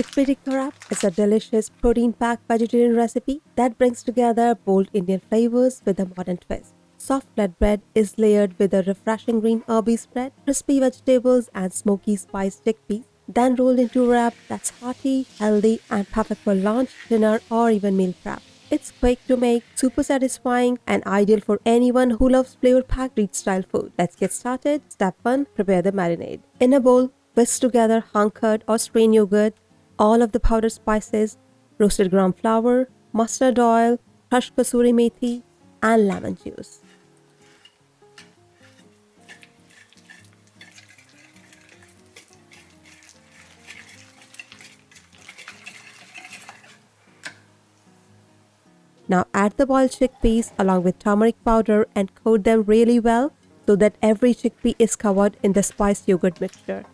Chickpea Tikka Wrap is a delicious protein-packed vegetarian recipe that brings together bold Indian flavors with a modern twist. Soft flatbread is layered with a refreshing green herby spread, crispy vegetables and smoky spiced chickpeas, then rolled into a wrap that's hearty, healthy and perfect for lunch, dinner or even meal prep. It's quick to make, super satisfying and ideal for anyone who loves flavor-packed rich-style food. Let's get started. Step 1. Prepare the marinade. In a bowl, whisk together hung-cut or strained yogurt, all of the powdered spices, roasted gram flour, mustard oil, crushed kasuri methi and lemon juice. Now add the boiled chickpeas along with turmeric powder and coat them really well so that every chickpea is covered in the spiced yogurt mixture.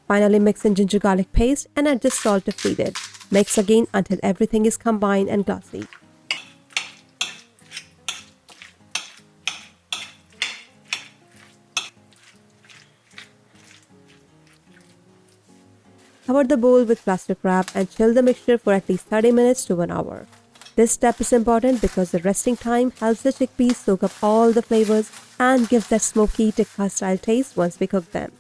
Finally mix in ginger garlic paste and adjust salt if needed. Mix again until everything is combined and glossy. Cover the bowl with plastic wrap and chill the mixture for at least 30 minutes to 1 hour. This step is important because the resting time helps the chickpeas soak up all the flavors and gives that smoky tikka style taste once we cook them.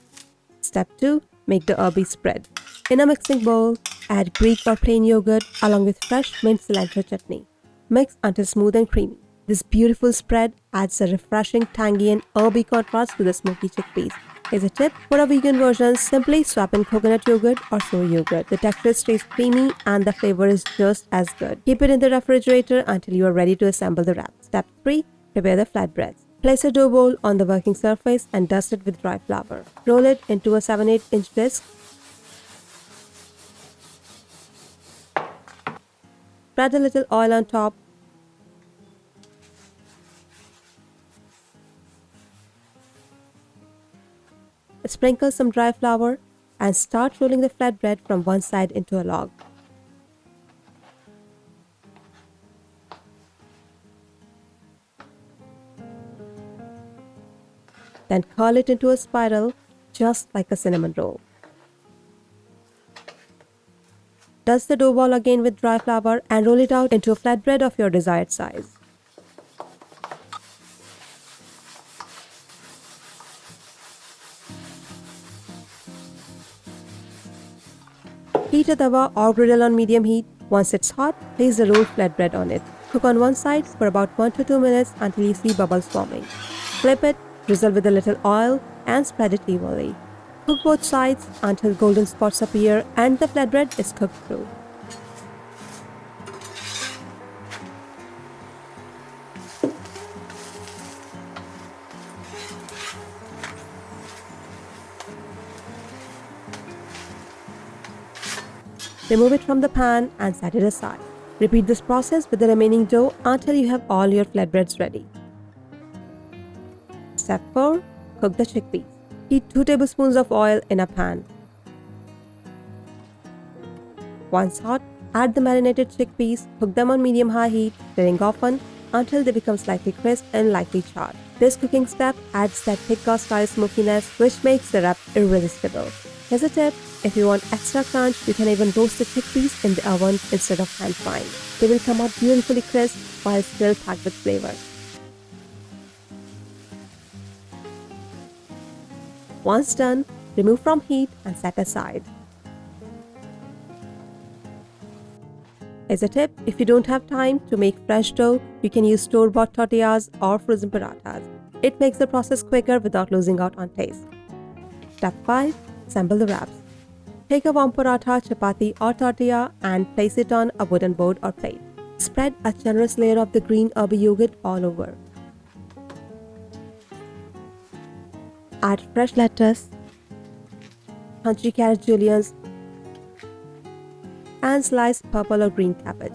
Step 2. Make the herby spread. In a mixing bowl, add Greek or plain yogurt along with fresh mint cilantro chutney. Mix until smooth and creamy. This beautiful spread adds a refreshing, tangy and herby contrast to the smoky chickpeas. Here's a tip: for a vegan version, simply swap in coconut yogurt or soy yogurt. The texture stays creamy and the flavor is just as good. Keep it in the refrigerator until you are ready to assemble the wrap. Step 3. Prepare the flatbreads. Place a dough bowl on the working surface and dust it with dry flour. Roll it into a 7-8 inch disc. Spread a little oil on top. Sprinkle some dry flour and start rolling the flatbread from one side into a log. Then curl it into a spiral, just like a cinnamon roll. Dust the dough ball again with dry flour and roll it out into a flatbread of your desired size. Heat a tawa or griddle on medium heat. Once it's hot, place the rolled flatbread on it. Cook on one side for about 1 to 2 minutes until you see bubbles forming. Flip it, drizzle with a little oil and spread it evenly. Cook both sides until golden spots appear and the flatbread is cooked through. Remove it from the pan and set it aside. Repeat this process with the remaining dough until you have all your flatbreads ready. Step 4. Cook the chickpeas. Heat 2 tablespoons of oil in a pan. Once hot, add the marinated chickpeas. Cook them on medium-high heat, stirring often until they become slightly crisp and lightly charred. This cooking step adds that tikka-style smokiness which makes the wrap irresistible. Here's a tip: if you want extra crunch, you can even roast the chickpeas in the oven instead of hand frying. They will come out beautifully crisp while still packed with flavor. Once done, remove from heat and set aside. As a tip, if you don't have time to make fresh dough, you can use store-bought tortillas or frozen parathas. It makes the process quicker without losing out on taste. Step 5. Assemble the wraps. Take a warm paratha, chapati or tortilla and place it on a wooden board or plate. Spread a generous layer of the green herby yogurt all over. Add fresh lettuce, crunchy carrot juliennes, and sliced purple or green cabbage.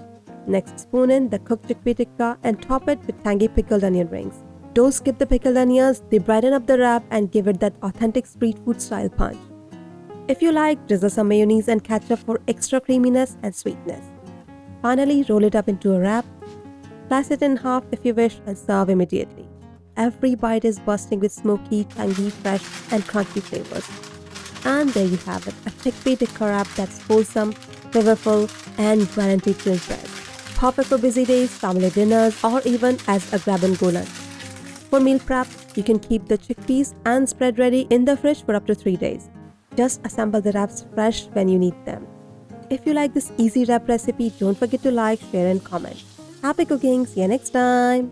Next, spoon in the cooked chickpea tikka and top it with tangy pickled onion rings. Don't skip the pickled onions, they brighten up the wrap and give it that authentic street food style punch. If you like, drizzle some mayonnaise and ketchup for extra creaminess and sweetness. Finally, roll it up into a wrap. Slice it in half if you wish and serve immediately. Every bite is bursting with smoky, tangy, fresh and crunchy flavors. And there you have it, a chickpea tikka wrap that's wholesome, flavorful and guaranteed to impress. Perfect for busy days, family dinners or even as a grab-and-go lunch. For meal prep, you can keep the chickpeas and spread ready in the fridge for up to 3 days. Just assemble the wraps fresh when you need them. If you like this easy wrap recipe, don't forget to like, share and comment. Happy cooking! See you next time!